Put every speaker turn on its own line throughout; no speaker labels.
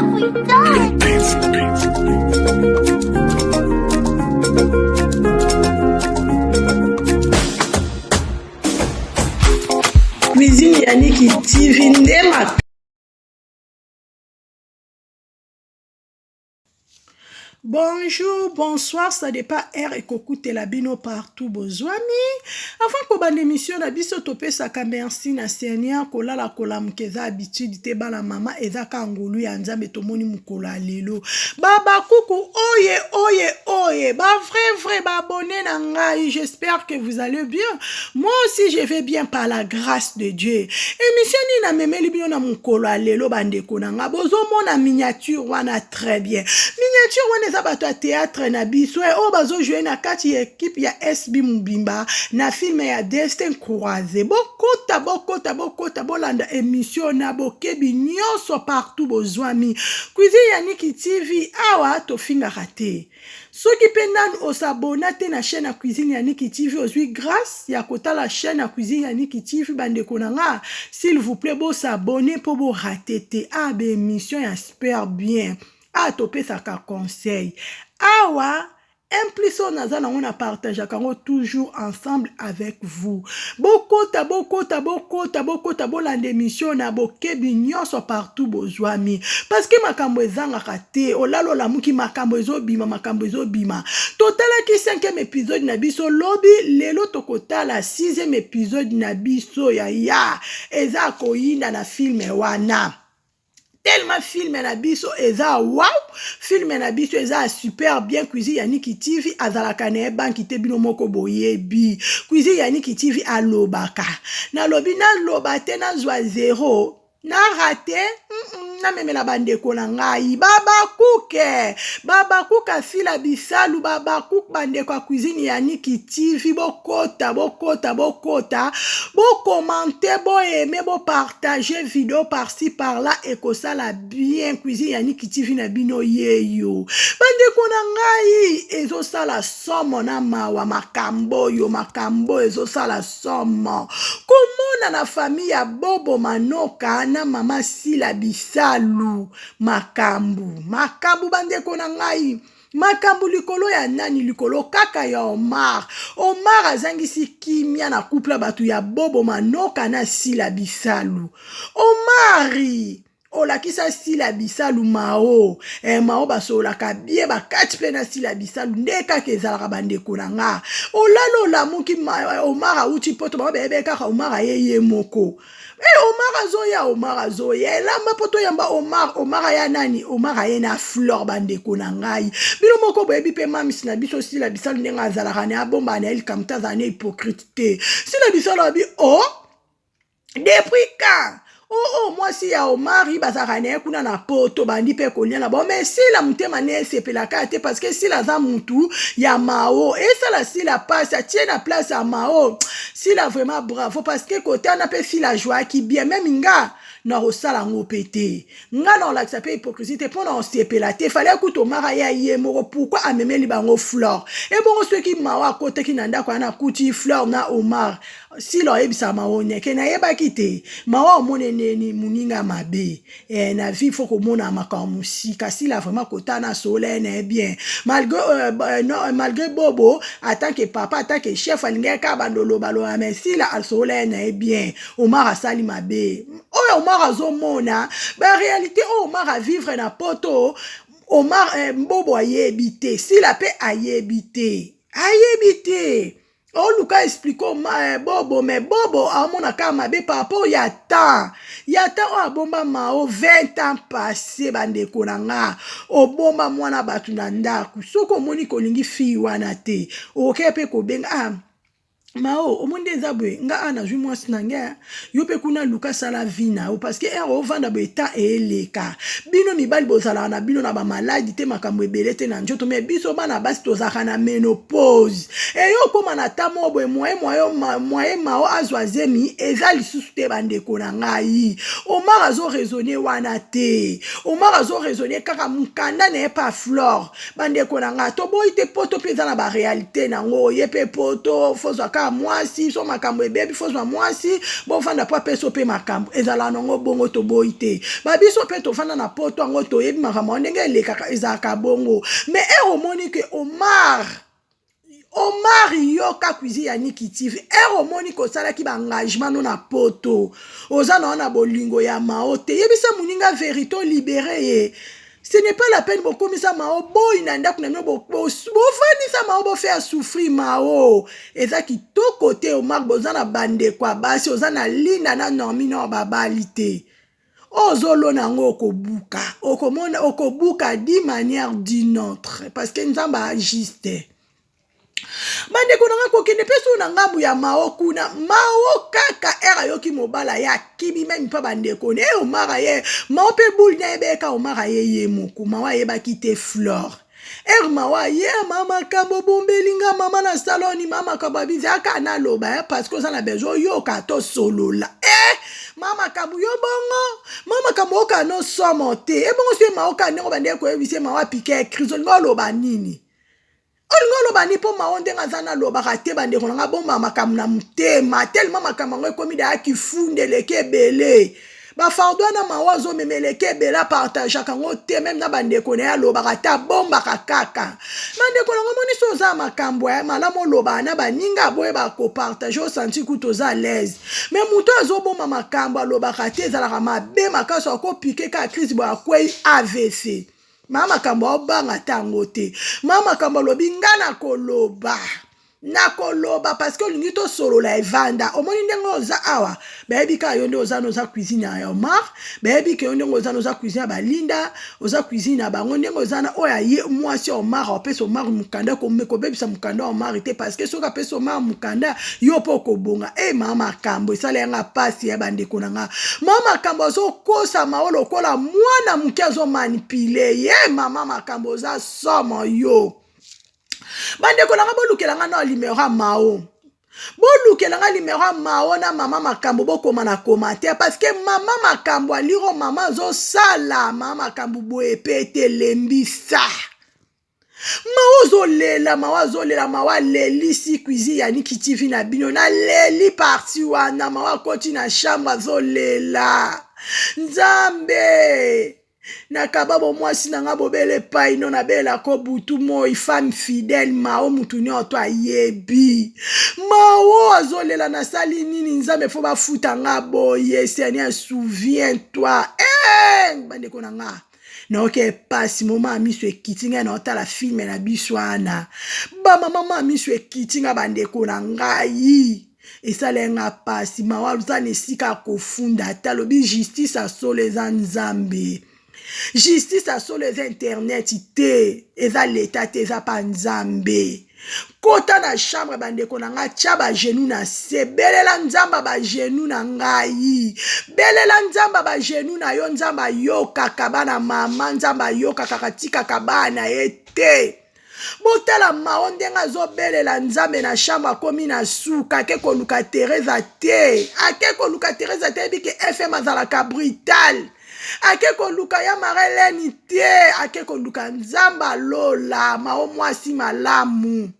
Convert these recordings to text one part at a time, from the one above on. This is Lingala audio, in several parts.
have we done?
Cuisine Yannick TV Ndema. Bonjour, bonsoir, ça dépend R et Kokoute la bino partout bozwami. Avant que ban émission na biso topé sa merci na Seigneur kola la kola mkeza habitude te bala mama eza kangulu ya nzambe tomoni mukola lelo. Baba coucou oye ba vrai ba abonné na ngai, j'espère que vous allez bien. Moi aussi je vais bien par la grâce de Dieu. Émission ni na memeli bino na mukola lelo bandeko na nga bozo mona miniature wana très bien. Miniature wana eza bato ya théâtre na biso o bazo jouer na kati ya équipe ya SB Mubimba na film ya Destin Croisé. Bokota bolanda émission na bokebi nyonso partout bozwami. Cuisine Yannick TV awa tofinga raté. Soki pendan osabona te na chaîne ya Cuisine Yannick TV ozwi grâce ya kota la chaîne ya Cuisine Yannick TV bandeko na nga, s'il vous plaît bo s'abonner pour bo rater te abe émission ya super bien. A topé sa ka conseil. Awa, impliquons naza on a partagé toujours ensemble avec vous. Bokota bolande émission na bokebi nyonso partout bozwami. Parce que makambo ezanga kate, olalo la muki makambo ezobima. Totala ki 5e épisode na biso lobi, lelo tokota la 6e épisode na biso ya eza koyinda na film wana. Tellement film na biso eza wow, film na biso eza super bien. Cuisine Yannick TV azalaka na banki te bino moko boyebi. Cuisine Yannick TV alobaka na lobi na lobate na zwa zéro na raté na memela bandeko na ngai baba kuka fila bisalu baba kuk bandeko a Cuisine Yannick TV bokota bo commenter bo aimer bo partager vidéo par-ci par-là et que ça la bien Cuisine Yannick TV na bino yeyo bandeko na ngai ezo sala somo na mawa makambo ezo sala somo komona na famille ya Bobo Manoka na mama Sila Bisalu makambu bandeko na ngai makambu likolo ya nani likolo kaka ya Omar azangisi kimia na couple batu ya Bobo Manoka na Sila Bisalu Omari olakisa Sila Bisalu mao basolaka bie bakati pe na Sila Bisalu ndeka kezalaka bandeko na nga olalo la muki Omar auti poto bebe kaka Omar yeye moko Omar azoya elamba poto yamba Omar ya nani Omar ya na Fleur bandeko na ngai bino moko boyebi pe mamisi na biso Sila Bisalu ndenga azalaka ne abomba na kamta zane hypocrite te Sila Bisalu abi depuis quand moi si ya Omar bazaka na kuna na poto bandi pe koliana mais si la mutema ne sepelaka te parce que si la za mutu ya mao et ça la si la passe tient la place à mao si la vraiment bravo parce que côté on a pe si la joie qui bien même nga na rosala ngopete nga na la sape hypocrisie te pona on sepela te fallait kuto Omar ya yemoro pourquoi amemeli bango Fleur et bon ceux qui mawa côté ki nanda kwa na kuti Fleur na Omar si lo ebisa maone ke na yeba kite mawa moneneni muninga mabe na vie faut ko mona makamu musika si la vraiment kota na solene bien malgré Bobo en tant que papa en tant que chef alinga ka bandolo balo mais si la solene bien Omar asali mabe Omar azomona ba réalité Omar a vivre na poto Omar Bobo ayebite si la paix ayebite Luka explique Bobo, mais Bobo a mon akama be papa yata abomba mao 20 ans passé bandeko nanga obomba mwana batu na ndaku soko moni kolingi fi wana te okepe ko benga mao omonde zabwe nga ana jui mwasi nange yo pe kuna luka sala vina parce que vanda be ta eleka bino mibali bozala na bino na ba maladie te makambo ebele te na njoto mais biso bana basi tozaka na menopause yo koma na tamo boy moye mao azwazemi eza lisusu te bandeko na ngai Omar azo raisonner wana te Omar azo raisonner kaka mukanda ne pas Fleur bandeko na nga to boy te poto peza na ba réalité nango yepe poto fozo kaka mwasi so makambo ebebi fozwa mwasi bofanda po apeso pe makambo ezala nango bongo toboyi te babiso pe tofanda na poto yango toyebi makambo ndenge elekaka ezalaka bongo mais omoni ke Omar yoka cuisine ya Nikitif omoni kosalaki ba engagement no na poto ozana na bolingo ya Mao te yebisa muninga vérité libéré ye. Ce n'est pas la peine beaucoup ça Mao boy na ndako na bo fani ça Mao bo faire souffrir Mao eza kitoko côté Omar bozana bande kwa basi ozana linda na normi no babalité ozolo nango okobuka okomona okobuka d'une manière d'une autre parce que nzamba agiste bande konanga kokende peso na ngambu ya Mao kuna Mao kaka era yoki mobala ya kibi même pas bande kone Omara ye Mao pe boule na ebeka Omara ye moku Mao ye bakite flore Mawa ye mama kambo bombelinga mama na saloni mama kababizi aka na loba parce que ça na besoin yo ka to solo la mama kambo yo bongo mama kambo ka no somote bongo se Mao ka ne bande ko ebise Mao piquer crisol ngoloba nini Olingolo bani po maonde ngazana loba kate bande konanga bomba makam na mutema tellement makam ngo komi da kifunde leke bele ba fardwana mawazo memeleke bela partage kango te même na bande kone ya loba kata bomba kakaka bande konanga moni soza makambo ya malamo loba na baninga boye ba ko partage o senti kutoza à l'aise mais muto azo bomba makambo loba kate za la mabe makaso ko piquer ka crise bo akwei AVC mama kambo obanga tango te mama kambo lobi ngana koloba nakoloba parce que olingi tosolola evanda omoni ndenge oza awa bayebi ka yo nde oza noza cuisine ya Omar bayebi ke yo ndenge oza noza cuisine ya balinda oza cuisine ya bango ndenge oza na oyo aye mwasi Omar apesa Omar mukanda kobebisa mukanda wa Omar te parce que soki apesa Omar mukanda yo mpo okobonga mama kambo esala yanga pasi ya bandeko na nga mama kambo azokosa Mao lokola mwana moke azomanipule ye mama makambo oza somo yo bande kolanga bolukelanga na numéro ya Mao bolukelanga numéro ya Mao na mama makambo bokoma na commentaire parce que mama makambo aliro mama zo sala mama makambo boye pete lembisa Mao zolela Mao leli si cuisine ya Nikitif na bino na leli parti wana Mao koti na chambre zolela Nzambe nakababo mwasi nanga bobele pai no na bela ko butu moi femme fidèle Mao mutuni oto ayebi Mao azolela na sali nini Nzambe fo bafuta nga boye Seigneur souviens-toi bande konanga na oke pasi moma miso ekitinga na otala filme na biswana ba mama miso ekitinga bande konanga yi esalenga pasi Mao aluza nesika kofunda talobi justice asoleza Nzambe justice asolo eza internet te eza leta te eza pa Nzambe kota na chambre bandeko na nga tia ba genou na se belela Nzamba ba genou na ngai belela Nzamba ba genou na yo Nzamba yokaka bana mama Nzamba yokaka katika bana ete botala Mao ndenge azobelela Nzambe na chambre akomi na suka ake koluka Teresa te bike FM azalaka brutal ake koluka ya mareleni te ake koluka Nzamba lola Mao mwasi malamu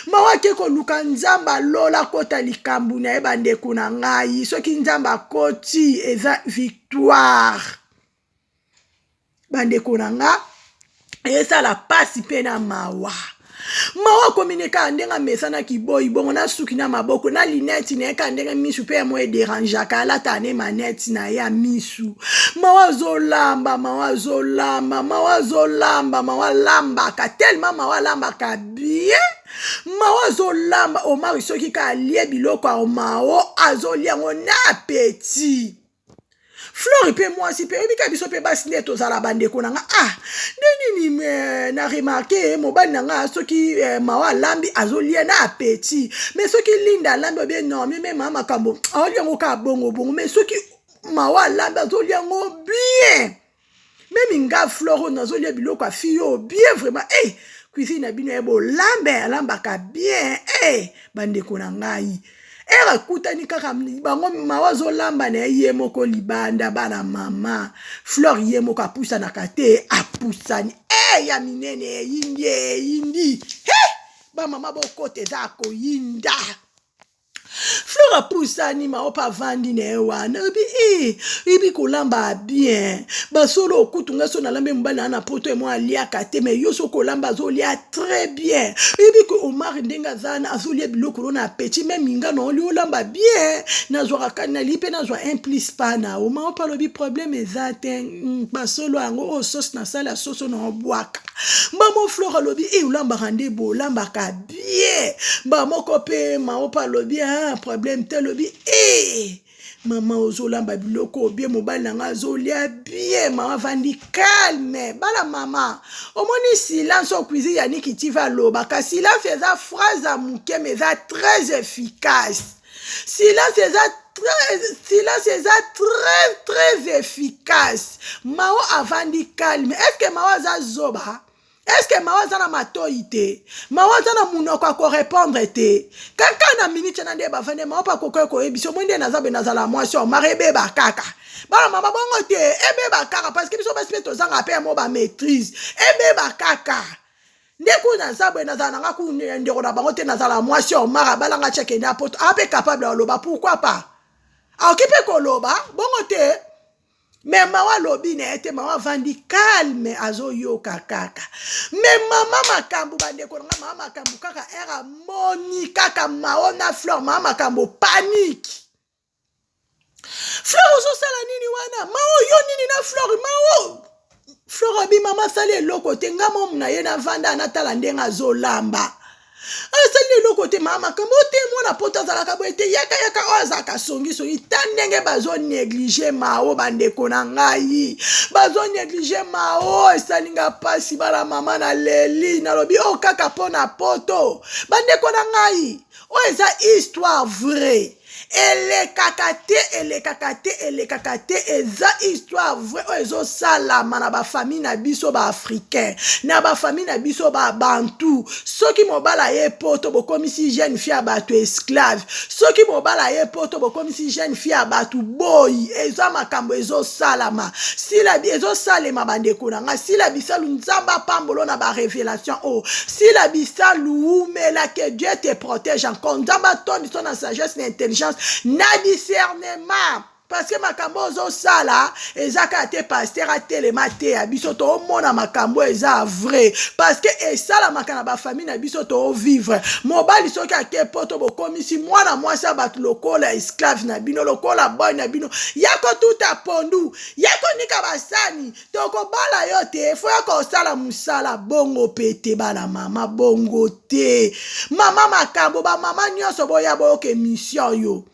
Mao ake koluka Nzamba lola kota likambu na bandeko na ngai soki Nzamba koti eza victoire bandeko na nga esala pasi pe na mawa Mao kominika ndenga mesana kiboyi bongo na suki na maboko na lineti na eka ndenga misu pe mo deranjaka alata ne maneti na ya misu Mao zolamba Mao lamba ka tellement Mao lamba ka bien Mao zolamba Omar soki ka lie biloko a Mao azolia ngo na appétit Flori pe moi si pe bika biso pe basine to za la bande konanga nini me na remarqué mo bananga soki Mao lambi azolia na appétit mais soki linda lambi bien non mais mama kambo azolia ngo ka bongo mais soki Mao lambi azolia ngo bien même nga Floro nazolia biloko afio bien vraiment cuisine na bino ebo lamba ka bien bande konanga era kutani kaka bango Mao zolamba na ye moko libanda bana mama Fleur ye moko apusa na kate apusani ya minene yindi ba mama bokote za ko yinda rapusani maopa vandi ne wana ibi kolamba bien basolo okutunga so na lambe mbana na poto e mo aliaka te mais yo so kolamba zo lia très bien ibi ko Omar ndenga zana azolia biloko na petit même minga no li olamba bien na zo rakana lipe na zo implice pana o maopa lobi problème ezate basolo ango o sauce na sala sauce na boaka mbamo flora lobi olamba rande bo lamba ka bien mbamo pe maopa lobi problème te lobi maman ozolamba biloko bien mobali nanga zolia bien maman vandi calme bala maman omoni silence au cuisine yaniki tiva loba ka silence eza phrase à muke mais eza très efficace silence eza très efficace mao avandi calme est-ce que mao aza zoba est-ce que mawa zana matoi te mawa zana munoko ko répondre te kaka na minute na ndeba vane mawa pa ko ebiso mwende na zabe na zala mwasi o marebe ba kaka bala mama bongo te ebe ba kaka parce que biso ba speto zanga pe mo ba maîtrise ebe ba kaka ndeku na zabe na zana nga ku ndeko na bango te na zala mwasi o mara bala nga cheke na poto ape capable de loba pourquoi pas a occupé ko loba bongo te mais mawa lobi ne ete mawa vandi calme azo yo kaka mais mama makambu bande ko nga mama makambu kaka era moni kaka maona fleur mama makambu panique fleur ozo sala nini wana mao yo nini na fleur mao fleur abi mama sale loko te nga mom na ye na vanda na tala ndenga zo lamba asali loko te mama kambo te mwana pota zala ka boete yaka ozaka songi tandenge bazo négliger mao bandeko na ngai bazo négliger mao esalinga pasi bala mama na leli na lobi kaka pona poto bandeko na ngai eza histoire vraie ele kakate eza histoire vrai ezo salama na ba famille na biso ba africain na ba famille na biso ba bantu soki mobala ye poto bokomisi jeune fille abatu esclave soki mobala ye poto bokomisi jeune fille abatu boy eza makambo ezo salama sila ezo salema bandeko na nga sila bisalu nzamba pambolo na ba révélation sila bisalu umela que Dieu te protège encore nzamba tondi son na sagesse na intelligence na discernement parce que makambo ozo sala ezaka te pasteur atelema te abiso to mona makambo eza vrai parce que esala makana ba famille na biso to vivre mobali soki ake poto bokomisi mwana mwasi abatu lokola esclave na bino lokola boy na bino yako tuta pondu yako nika basani toko bala yo te fo yako sala musala bongo pete bala mama bongo te mama makambo ba mama nyonso boya boke mission yo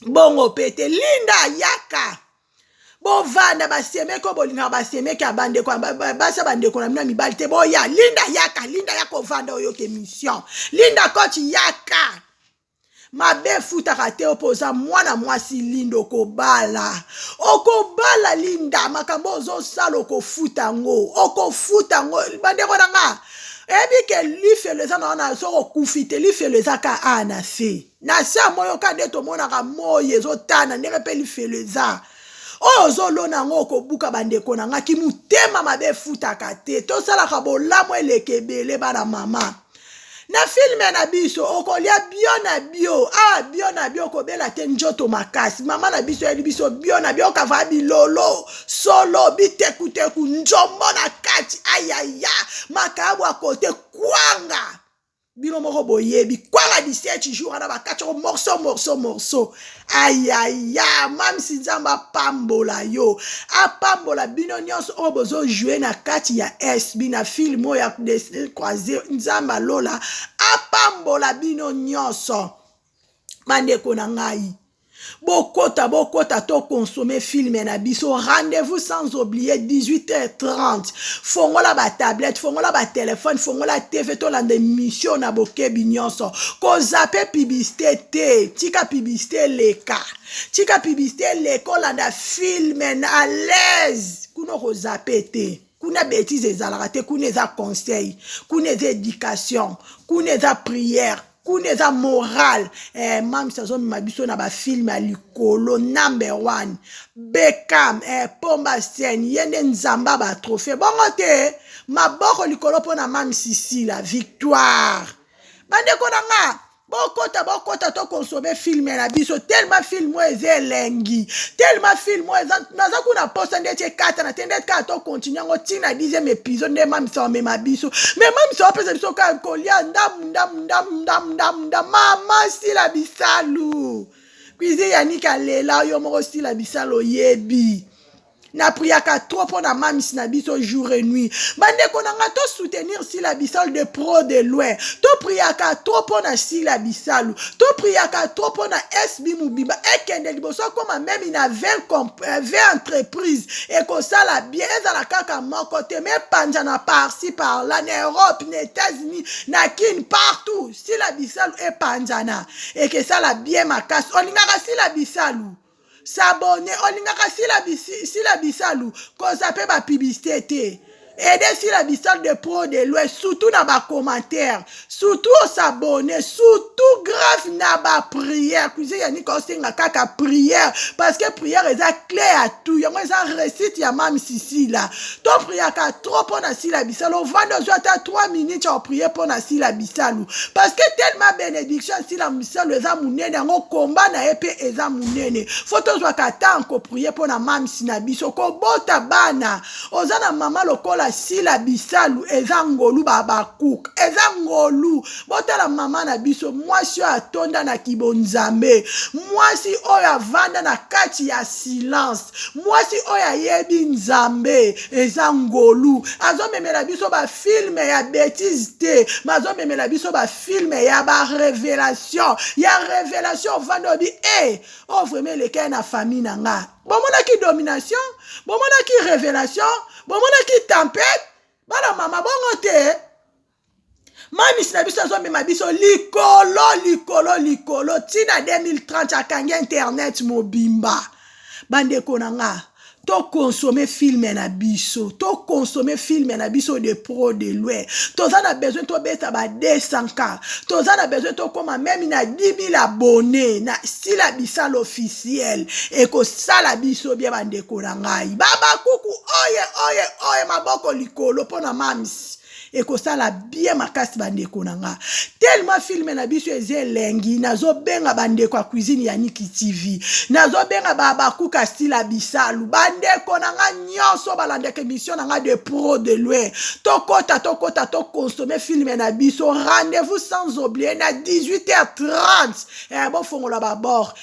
bongo pete linda yaka bovanda basemeko bolinga basemeko abandeko basa bandeko na mina mibali te boya linda yako vanda oyo ke mission linda kochi yaka mabe futaka te opoza mwana mwasi lindo okobala linda makambo ozosala okofuta ngo bandeko na nga ebi ke lifeleza na wana soko kufite lifeleza ka ana fe na sa moyo ka ndeto mona ka moye ezotana ndenge pe lifeleza ozolona ngo kobuka bandeko na nga ki mutema mabe futaka te tosala ka bolamo elekebele bana mama na filme na biso okolia bio na bio kobela te njoto makasi mama na biso yeli biso bio na bio kava bilolo solo bitekuteku njombo na kati ayaya makabu akote kwanga bino moko boyebi kwanga 17 jours na bakati morceau ayaya mam sinzamba pambola yo apambola bino nyonso obozo jouer na kati ya SB na film ya croiser nzamba lola apambola bino nyonso bandeko na ngai bokota to consommer film na biso rendez-vous sans oublier 18h30 fongola ba tablette fongola ba téléphone fongola TV to lande émission na bokebi nyonso ko zappe publicité te tika publicité leka landa film à l'aise kuno ko zappe te kuna bêtise ezalaka te kuna eza conseil kuna eza éducation kuna eza prière kuna eza moral mam sazo mabiso na ba film ya likolo number 1 Beckham Pomba Sen yende nzamba ba trophée bongo te maboko likolo pona mam Sisi la victoire bandeko na nga bokota to consommer film na biso tellement film eza lengi tellement film eza naza kuna posta ndete kata na tende ka to continuer ngo tina 10e épisode nde mamisa mema biso mais mamisa opesa biso ka kolia ndam mama stila bisalu kuizi yanika lela yo moko stila bisalo yebi na priaka trop pour na mamis na biso jour et nuit bande konanga to soutenir si la bisal de pro de loin to priaka trop pour na si la bisalu to priaka trop pour na SB Mubiba ekende liboso comme même il a 20 entreprises et que ça la bien dans la kaka moko te mais panjana par-ci par là en Europe en États-Unis na kin partout si la bisalu et panjana et que ça la bien makas on ngaka si la bisalu s'abonner olingaka si la bisalu koza pe ba publicité aider si la bisalu de pro de loin surtout na ba commentaire surtout s'abonner surtout grave na ba prière kuze yani ko senga kaka prière parce que prière est clé à tout yango eza récite ya mam sisi là to prière ka trop pour na si la bisalu vando zo ata 3 minutes à prier pour na si la bisalu parce que tellement bénédiction si la bisalu eza munene ngo komba na epe eza munene photo zo ka tanko prier pour na mam sina biso ko bota bana ozana mama lokola si la bisalu eza ngolu baba cook eza ngolu botala mama na biso mwasi atonda na kibonzambe mwasi oyo avanda na kati ya silence mwasi oyo ayebi nzambe eza ngolu azomemela biso ba filme ya bêtise te mazomemela biso ba filme ya ba révélation vando bi oh vraiment lequel na famille nanga bomona ki domination bomona ki révélation bomona ki tempête bana mama bongo te mamis na biso azomema biso likolo tina 2030 akangi internet mobimba bandeko nanga to consommer film na biso de pro de loin toza na besoin to beta ba 200k toza na besoin to koma même na 10 000 abonnés na sila bisal officiel et ko sala biso bien bandeko na ngai baba kuku oye maboko likolo pona mamis et que ça la bien makasi bandeko nanga tellement film na biso ezelengi nazo benga bandeko a cuisine ya Niki TV nazo benga baba kuka stila bisalu bandeko nanga nyonso balandeke mission nanga de pro de loin to consommer film na biso rendez-vous sans oublier na 18h30 bon fongola ba bord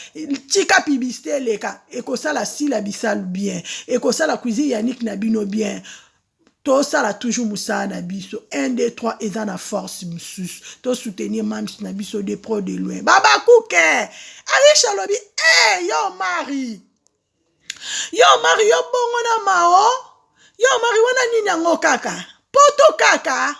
tika publicité leka et que ça la stila bisalu bien et que ça la cuisine ya Niki na bino bien tout ça là toujours moussa na biso 1 2 3 eza na force musus to soutenir mam na biso de pro de loin baba kuke Aisha lobi yo mari yo bongo na mao yo mari wana nini yango kaka poto kaka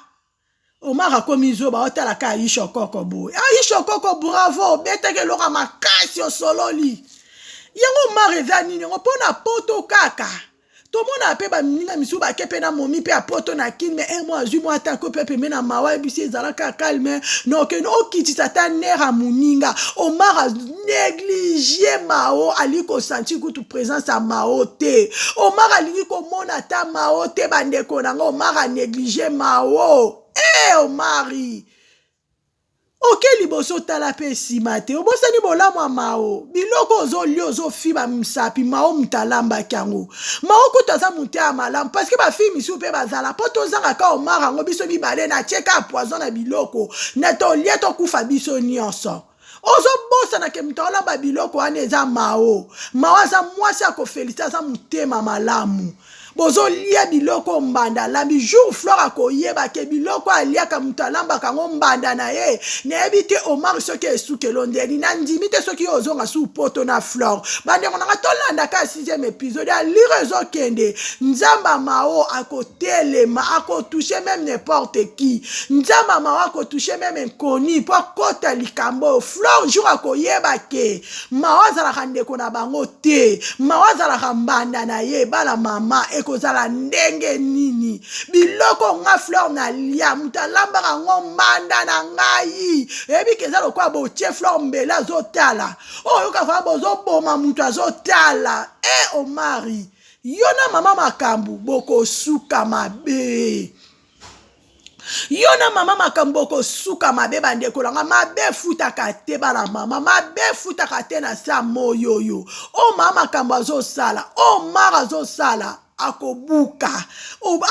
Omar komizo ba otala ka Aisha koko boy Aisha koko bravo beteke loka makasi o sololi yango mari eza nini ngo pona poto kaka tout le monde a pe ba minga misu ba kepe na momi pe apoto na kin mais un mois ju mois ta ko pepe mena mawa bisi ezala ka calme non que no kiti sata nera muninga Omar a négligé mao ali ko senti kutu présence à mao te Omar ali ko mona ta mao te bandeko nanga Omar a négligé mao Omari oke liboso tala pe simate obosani bolamo mao biloko ozoli ozofiba msapi mao mtalamba kyango mao kutaza muté amalam parce que ba fi misu pe bazala poto zanga ka Omar ngo biso bibale na cheka poison na biloko na to lieto kufa biso nyonso ozo bosa na ke mtola ba biloko ane eza mao za mwasi akofelisa za mutema malamu bozo lia biloko mbanda lambi jour fleur akoyeba ke biloko alia ka mutalamba kango mbanda na ye na ebite Omar soki esuke londeli na ndimite soki ozonga su poto na fleur bande konanga tolanda ka 6e épisode a lirezo kende nzamba mao akotelema akotoucher même n'importe qui nzamba mao akotoucher même inconnu po kota likambo fleur jour akoyeba ke mao azala kandeko na bango te mao azala kambanda na ye bala mama kozala ndenge nini biloko nga fleur na lia mutalamba kango mbanda na ngai ebi kezalo kwa botie fleur mbela zotala oyo kafa bozo boma mutu azotala Omari yona mama makambu boko suka mabe Yona mama makamboko suka mabe bandeko langa mabe futa kate bala mama mabe futa kate na sa moyoyo o mama kambazo sala o mara zo sala akobuka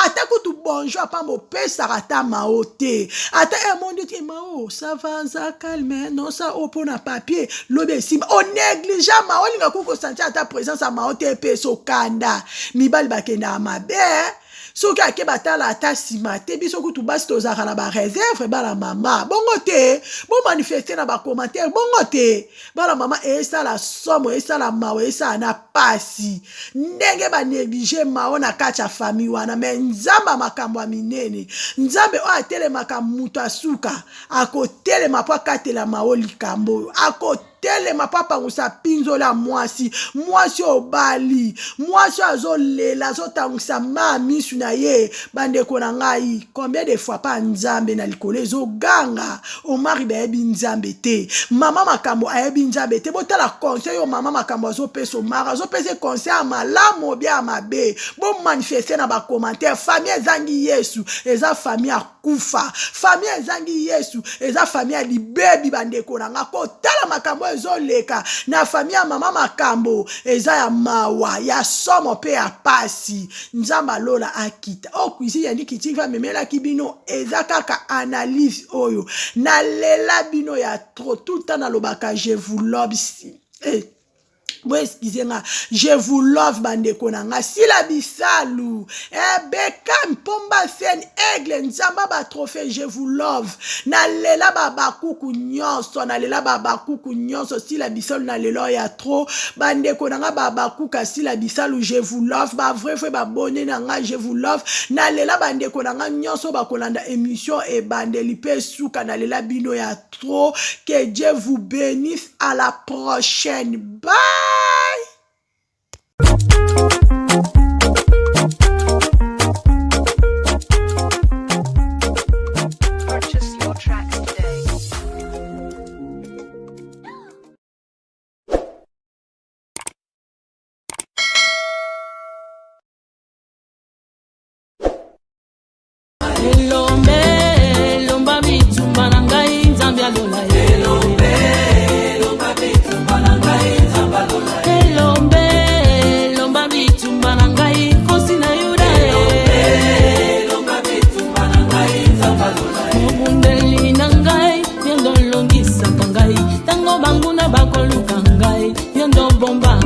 ata kutu bonjour pambo pesa kata maote ata monde ti mao ça va ça calme non ça au pour na papier lobe simba o négligent mao linga kuko sentir ata présence à maote peso kanda mibali bakenda mabe soki ake batala ata sima te biso kutu basi tozaka na bareserve bala mama bongo te bo manifeste na bacommentaire bongo te bala mama esala somo esala mawe esala na pasi ndenge banéglige mao na kati ya famille wana me nzambe makambo ya minene nzambe oyo atelemaka mutu asuka akotelema po akatela mao likambo oyo telema papa ngusa pinzola mwasi obali mwasi azolela azotangisa mamisu na ye bandeko na ngai combien de fois pa nzambe na likolo ezoganga omari bayebi nzambe te mama makambo ayebi nzambe te botala conseil yo mama makambo azopesa omari azopesa conseil ya malamu obi ya mabe bomanifeste na bacommentaire famille ezangi yesu eza famille akufa famille ezangi yesu eza famille ya libebi bandeko na nga kotala makambo ezoleka na famille ya mama makambo eza ya mawa ya somo pe ya pasi nzamba lola akita okuisi yandi kitiva memela kibino eza kaka analyse oyo na lela bino ya trop tout le temps na lobaka je vous love si bon, excusez-moi, je vous love bandeko nanga sila bisalu Beckham pomba sen aigle nzamba ba trophée je vous love na lela babakuku nyonso na lela babakuku nyonso sila bisalu na lelo ya trop bandeko nanga babakuka sila bisalu je vous love ba vrai ba bonne nanga je vous love na lela bandeko nanga nyonso ba kolanda émission et bandeli pe suka na lela bino ya trop que Dieu vous bénisse à la prochaine bye.
Purchase your tracks today.
Lomba bitumba na ngai nzambe alola ye lomba bitumba na ngai nzambe alola ye lomba bitumba na ngai kosi na yuda lomba bitumba na ngai nzambe alola ye mobundeli na ngai yondo longisaka ngai tango banguna bakoluka ngai yondo bomba